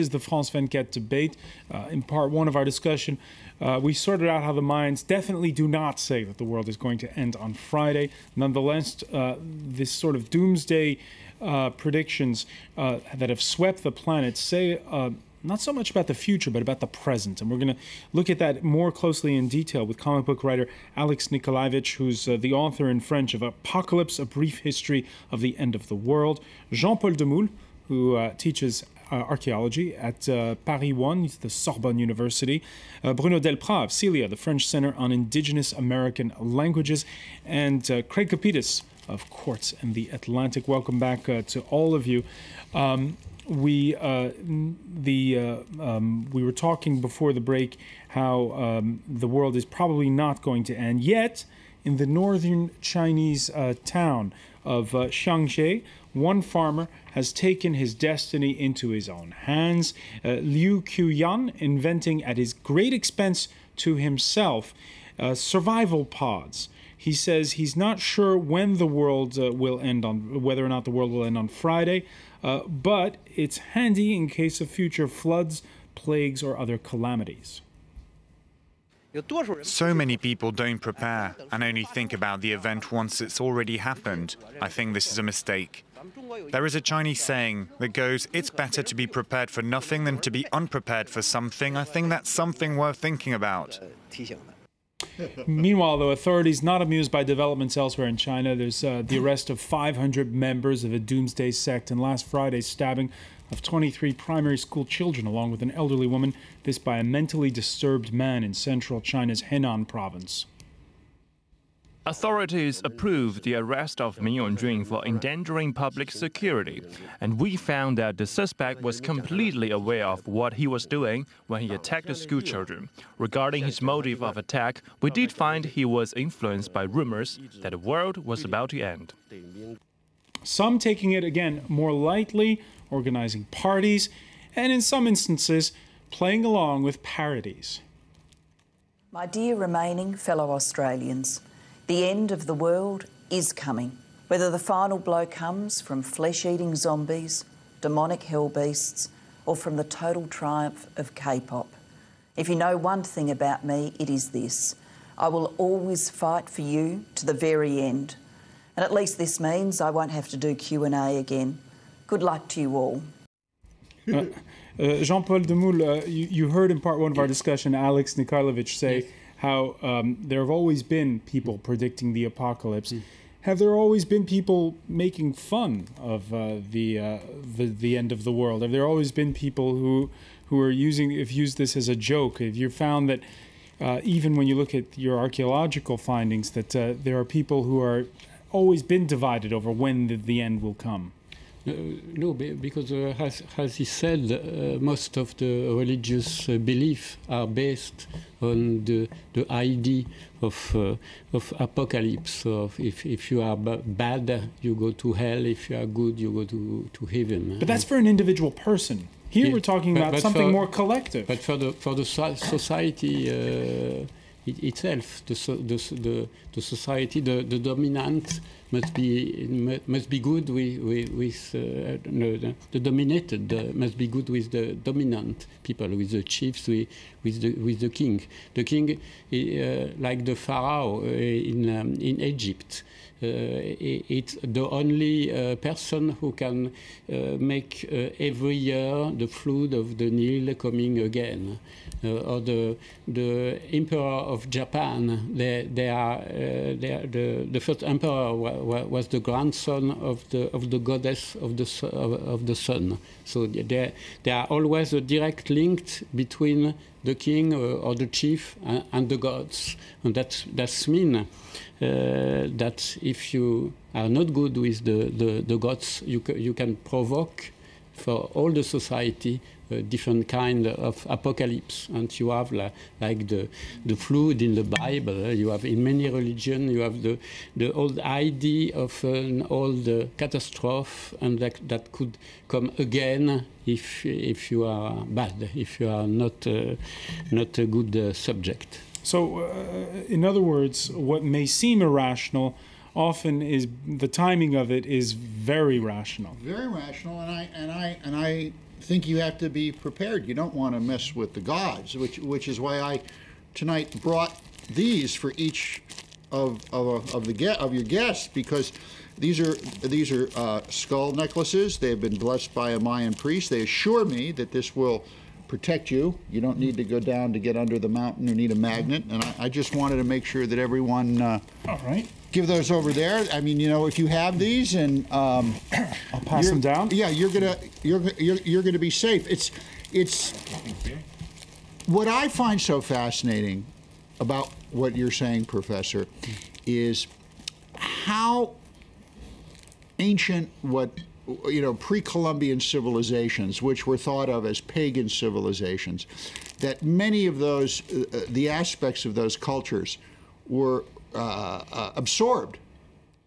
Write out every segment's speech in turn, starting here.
Is the France 24 debate. In part one of our discussion, we sorted out how the minds definitely do not say that the world is going to end on Friday. Nonetheless, this sort of doomsday predictions that have swept the planet say not so much about the future, but about the present. And we're going to look at that more closely in detail with comic book writer Alex Nicolaevich, who's the author in French of Apocalypse, A Brief History of the End of the World. Jean-Paul Demoule, who teaches archaeology at Paris 1, the Sorbonne University. Bruno Delprat of CELIA, the French Center on Indigenous American Languages. And Craig Capitis of Quartz and the Atlantic. Welcome back to all of you. We were talking before the break how the world is probably not going to end. Yet, in the northern Chinese town of Xiangxie, one farmer has taken his destiny into his own hands. Liu Qiuyan inventing at his great expense to himself survival pods. He says he's not sure when the world will end on, whether or not the world will end on Friday, but it's handy in case of future floods, plagues, or other calamities. So many people don't prepare and only think about the event once it's already happened. I think this is a mistake. There is a Chinese saying that goes, it's better to be prepared for nothing than to be unprepared for something. I think that's something worth thinking about. Meanwhile, though, authorities not amused by developments elsewhere in China. There's the arrest of 500 members of a doomsday sect and last Friday's stabbing of 23 primary school children along with an elderly woman, this by a mentally disturbed man in central China's Henan province. Authorities approved the arrest of Min Yongjun for endangering public security, and we found that the suspect was completely aware of what he was doing when he attacked the schoolchildren. Regarding his motive of attack, we did find he was influenced by rumors that the world was about to end. Some taking it, again, more lightly, organizing parties, and in some instances, playing along with parodies. My dear remaining fellow Australians, the end of the world is coming. Whether the final blow comes from flesh-eating zombies, demonic hell beasts, or from the total triumph of K-pop. If you know one thing about me, it is this. I will always fight for you to the very end. And at least this means I won't have to do Q&A again. Good luck to you all. Jean-Paul Demoule, you heard in part one of our discussion Alex Nicolaevich say how there have always been people predicting the apocalypse. Have there always been people making fun of the end of the world? Have there always been people who are used this as a joke? Have you found that even when you look at your archaeological findings that there are people who are always been divided over when the end will come? No, because as he said, most of the religious beliefs are based on the idea of apocalypse. So if you are bad, you go to hell. If you are good, you go to heaven. But that's for an individual person. Here we're talking about something more collective. But for the society itself, the society, the dominant must be good with the dominated must be good with the dominant people, with the chiefs, with the king. The king, like the pharaoh in Egypt. It's the only person who can make every year the flood of the Nile coming again. Or the emperor of Japan, the first emperor was the grandson of the goddess of the sun. So there are always a direct link between the king or the chief and the gods, and that's mean that if you are not good with the gods, you can provoke for all the society different kind of apocalypse, and you have like the flood in the Bible. You have in many religions, you have the old idea of an old catastrophe, and that could come again if you are bad, if you are not a good subject. So, in other words, what may seem irrational often is the timing of it is very rational. Very rational, and I think you have to be prepared. You don't want to mess with the gods, which is why I tonight brought these for each of your guests, because these are skull necklaces. They have been blessed by a Mayan priest. They assure me that this will protect you. You don't need to go down to get under the mountain or need a magnet. And I just wanted to make sure that everyone all right, give those over there. I mean, you know, if you have these, and I'll pass them down. Yeah, you're gonna be safe. It's what I find so fascinating about what you're saying, Professor, is how ancient, pre-Columbian civilizations, which were thought of as pagan civilizations, that many of those, the aspects of those cultures were absorbed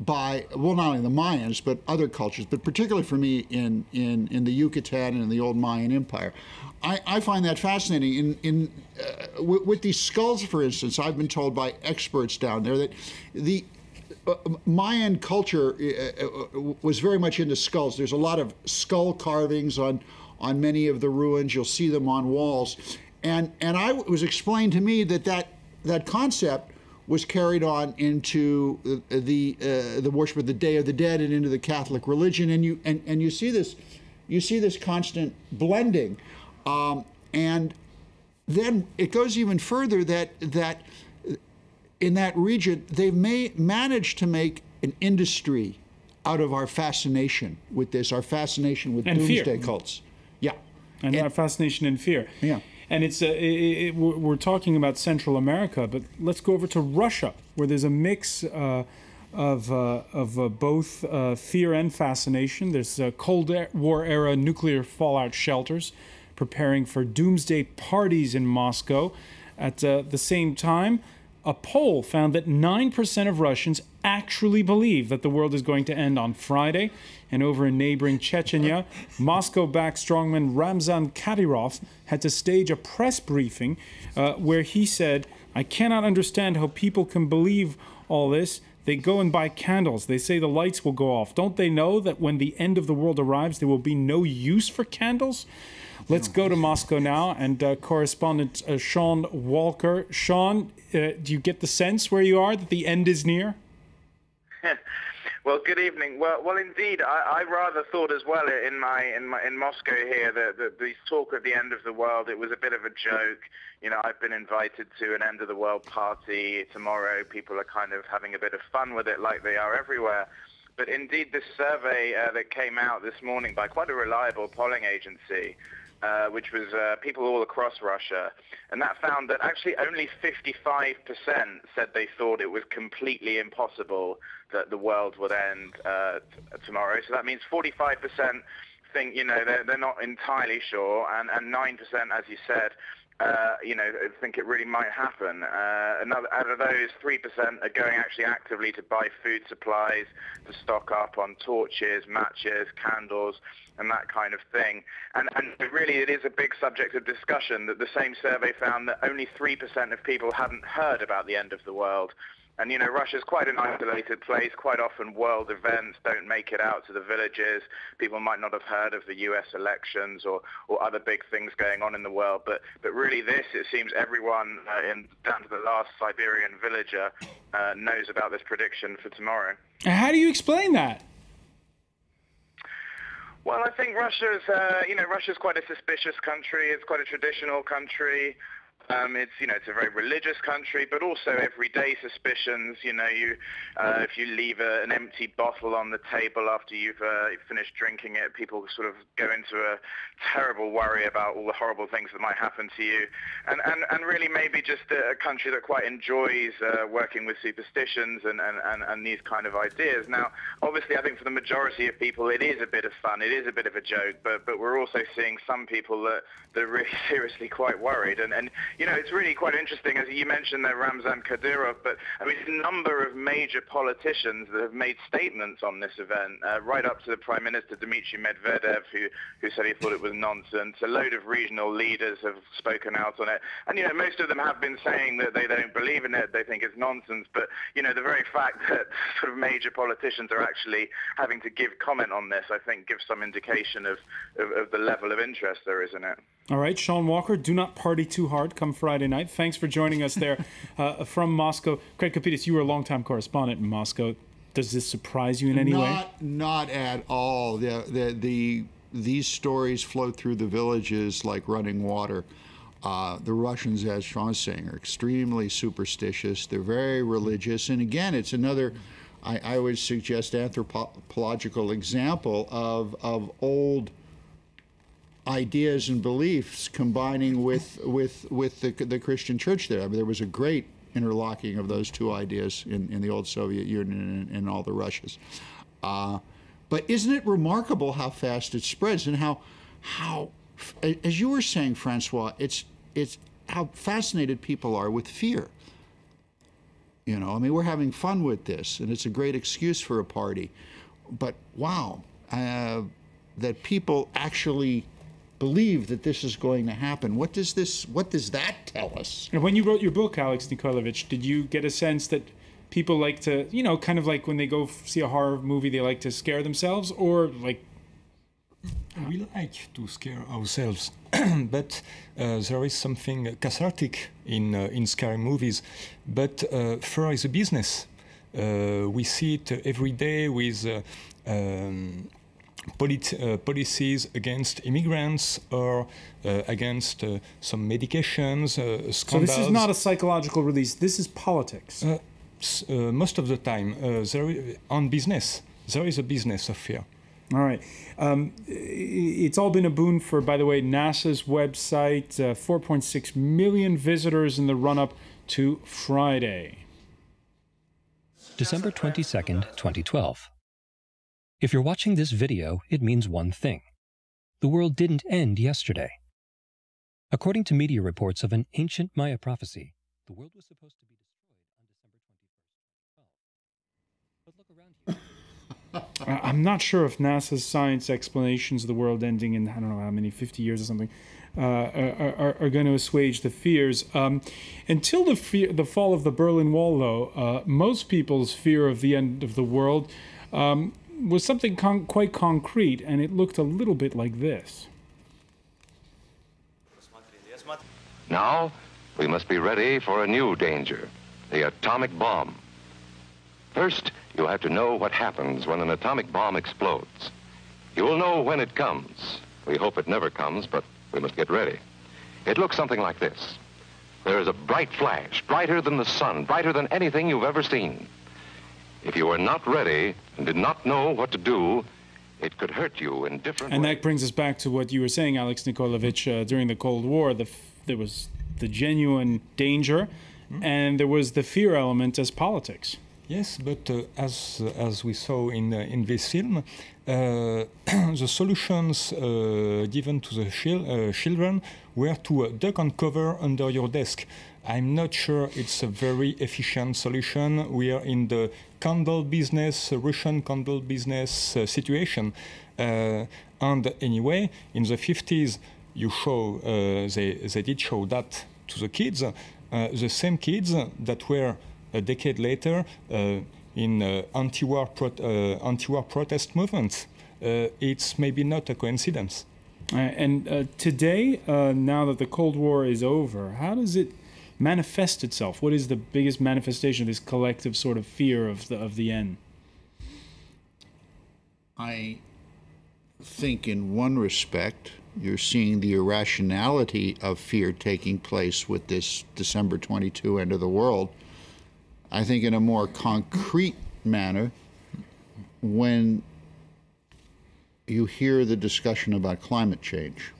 by, well, not only the Mayans, but other cultures, but particularly for me in the Yucatan and in the old Mayan Empire. I find that fascinating. With these skulls, for instance, I've been told by experts down there that the Mayan culture was very much into skulls. There's a lot of skull carvings on many of the ruins. You'll see them on walls. And it was explained to me that concept was carried on into the worship of the Day of the Dead and into the Catholic religion. And you see this constant blending. And then it goes even further that in that region, they may manage to make an industry out of our fascination with this, our fascination with doomsday cults. Yeah. And our fascination and fear. Yeah. And we're talking about Central America, but let's go over to Russia, where there's a mix of both fear and fascination. There's Cold War era nuclear fallout shelters preparing for doomsday parties in Moscow. At the same time, a poll found that 9% of Russians actually believe that the world is going to end on Friday. And over in neighboring Chechnya, Moscow-backed strongman Ramzan Kadyrov had to stage a press briefing where he said, "I cannot understand how people can believe all this. They go and buy candles. They say the lights will go off. Don't they know that when the end of the world arrives, there will be no use for candles?" Let's go to Moscow now, and correspondent Sean Walker. Sean, do you get the sense where you are that the end is near? Well, good evening. Well, indeed, I rather thought as well in Moscow here that the talk of the end of the world, it was a bit of a joke. You know, I've been invited to an end of the world party tomorrow. People are kind of having a bit of fun with it, like they are everywhere. But indeed, this survey that came out this morning by quite a reliable polling agency, which was people all across Russia, and that found that actually only 55% said they thought it was completely impossible that the world would end tomorrow. So that means 45% think, you know, they're not entirely sure, and 9%, as you said, think it really might happen. Out of those, 3% are going actually actively to buy food supplies, to stock up on torches, matches, candles, and that kind of thing. And really, it is a big subject of discussion that the same survey found that only 3% of people hadn't heard about the end of the world. And, you know, Russia's quite an isolated place. Quite often world events don't make it out to the villages. People might not have heard of the U.S. elections or other big things going on in the world. But really this, it seems everyone, down to the last Siberian villager, knows about this prediction for tomorrow. How do you explain that? Well, I think Russia's quite a suspicious country. It's quite a traditional country. It's a very religious country, but also everyday suspicions. You know, if you leave an empty bottle on the table after you've finished drinking it, people sort of go into a terrible worry about all the horrible things that might happen to you. And really maybe just a country that quite enjoys working with superstitions and these kind of ideas. Now, obviously, I think for the majority of people, it is a bit of fun. It is a bit of a joke, but we're also seeing some people that are really seriously quite worried. And you know, it's really quite interesting, as you mentioned there, Ramzan Kadyrov, but I mean, a number of major politicians that have made statements on this event, right up to the Prime Minister Dmitry Medvedev, who said he thought it was nonsense. A load of regional leaders have spoken out on it. And, you know, most of them have been saying that they don't believe in it, they think it's nonsense. But, you know, the very fact that sort of major politicians are actually having to give comment on this, I think, gives some indication of the level of interest there is in it. All right, Sean Walker, do not party too hard come Friday night. Thanks for joining us there from Moscow. Craig Capitis, you were a longtime correspondent in Moscow. Does this surprise you in any way? Not at all. These stories flow through the villages like running water. The Russians, as Sean was saying, are extremely superstitious. They're very religious. And again, it's another, I would suggest, anthropological example of old ideas and beliefs combining with the Christian church there. I mean, there was a great interlocking of those two ideas in the old Soviet Union and all the Russias. But isn't it remarkable how fast it spreads and how as you were saying, Francois, it's how fascinated people are with fear. You know, I mean, we're having fun with this, and it's a great excuse for a party. But wow, that people actually believe that this is going to happen. What does that tell us? And when you wrote your book, Alex Nicolaevich, did you get a sense that people like to, you know, kind of like when they go see a horror movie, they like to scare themselves, or like? We like to scare ourselves, but there is something cathartic in scary movies. But fear is a business. We see it every day with policies against immigrants or against some medications, scandals. So this is not a psychological release. This is politics. Most of the time, on business, there is a business of fear. All right. It's all been a boon for, by the way, NASA's website. 4.6 million visitors in the run-up to Friday. December 22nd, 2012. If you're watching this video, it means one thing. The world didn't end yesterday. According to media reports of an ancient Maya prophecy, the world was supposed to be destroyed on December 21st, 2012. But look around here. I'm not sure if NASA's science explanations of the world ending in, I don't know how many, 50 years or something, are going to assuage the fears. Until the fall of the Berlin Wall, though, most people's fear of the end of the world was something quite concrete, and it looked a little bit like this. Now, we must be ready for a new danger, the atomic bomb. First, you'll have to know what happens when an atomic bomb explodes. You will know when it comes. We hope it never comes, but we must get ready. It looks something like this. There is a bright flash, brighter than the sun, brighter than anything you've ever seen. If you are not ready and did not know what to do, it could hurt you in different ways. And that brings us back to what you were saying, Alex Nicolaevich, during the Cold War. There was the genuine danger, and there was the fear element as politics. Yes, but as we saw in this film, the solutions given to the children were to duck and cover under your desk. I'm not sure it's a very efficient solution. We are in the candle business, Russian candle business situation. And anyway, in the 50s, they did show that to the kids, the same kids that were a decade later in anti-war protest movements. It's maybe not a coincidence. And today, now that the Cold War is over, how does it manifest itself? What is the biggest manifestation of this collective sort of fear of the end? I think in one respect, you're seeing the irrationality of fear taking place with this December 22 end of the world. I think in a more concrete manner, when you hear the discussion about climate change,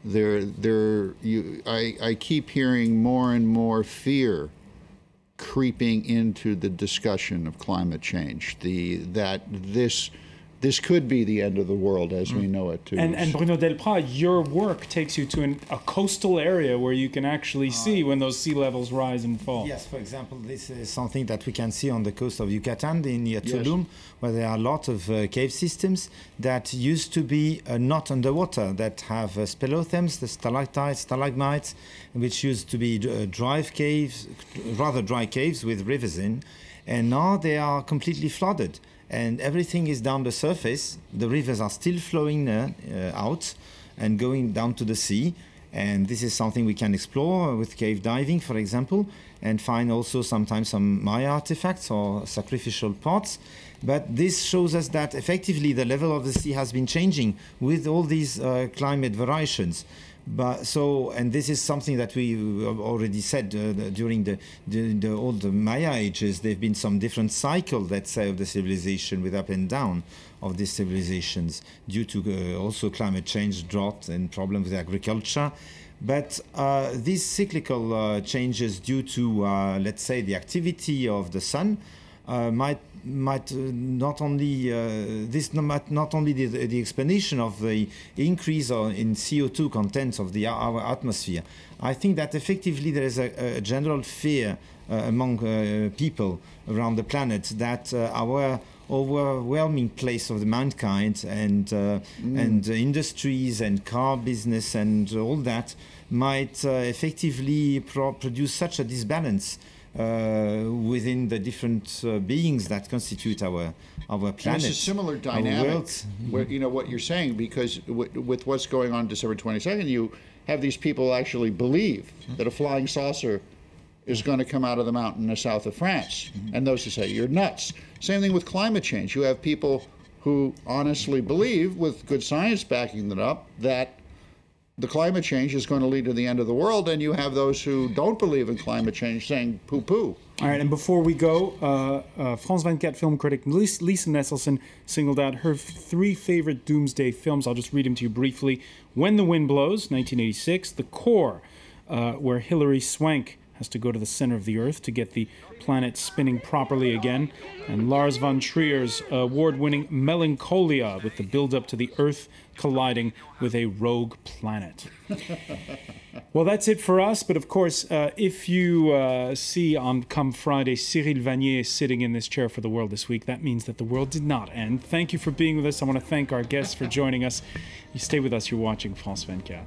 I keep hearing more and more fear creeping into the discussion of climate change. That this this could be the end of the world as we know it, too. And Bruno Delprat, your work takes you to a coastal area where you can actually see when those sea levels rise and fall. Yes, for example, this is something that we can see on the coast of Yucatan near Tulum, where there are a lot of cave systems that used to be not underwater, that have speleothems, the stalactites, stalagmites, which used to be dry caves, rather dry caves with rivers in, and now they are completely flooded. And everything is down the surface. The rivers are still flowing out and going down to the sea. And this is something we can explore with cave diving, for example, and find also sometimes some Maya artifacts or sacrificial pots. But this shows us that effectively the level of the sea has been changing with all these climate variations. And this is something that we already said during all the Maya ages. There have been some different cycles, let's say, of the civilization with up and down of these civilizations due to also climate change, drought, and problems with agriculture. But these cyclical changes due to, let's say, the activity of the sun might not only the explanation of the increase in CO2 contents of our atmosphere. I think that effectively there is a general fear among people around the planet that our overwhelming place of the mankind and industries and car business and all that might effectively produce such a disbalance within the different beings that constitute our planet. And it's a similar dynamic, where, you know, what you're saying, because with what's going on December 22nd, you have these people actually believe that a flying saucer is going to come out of the mountain in the south of France, and those who say you're nuts. Same thing with climate change. You have people who honestly believe, with good science backing it up, that the climate change is going to lead to the end of the world, and you have those who don't believe in climate change saying poo-poo. All right, and before we go, France 24 film critic Lisa Nesselson singled out her 3 favorite doomsday films. I'll just read them to you briefly. When the Wind Blows, 1986. The Core, where Hilary Swank has to go to the center of the Earth to get the planet spinning properly again. And Lars von Trier's award-winning Melancholia, with the build-up to the Earth colliding with a rogue planet. Well, that's it for us. But of course, if you see on come Friday Cyril Vanier sitting in this chair for the world this week, that means that the world did not end. Thank you for being with us. I want to thank our guests for joining us. You stay with us. You're watching France 24.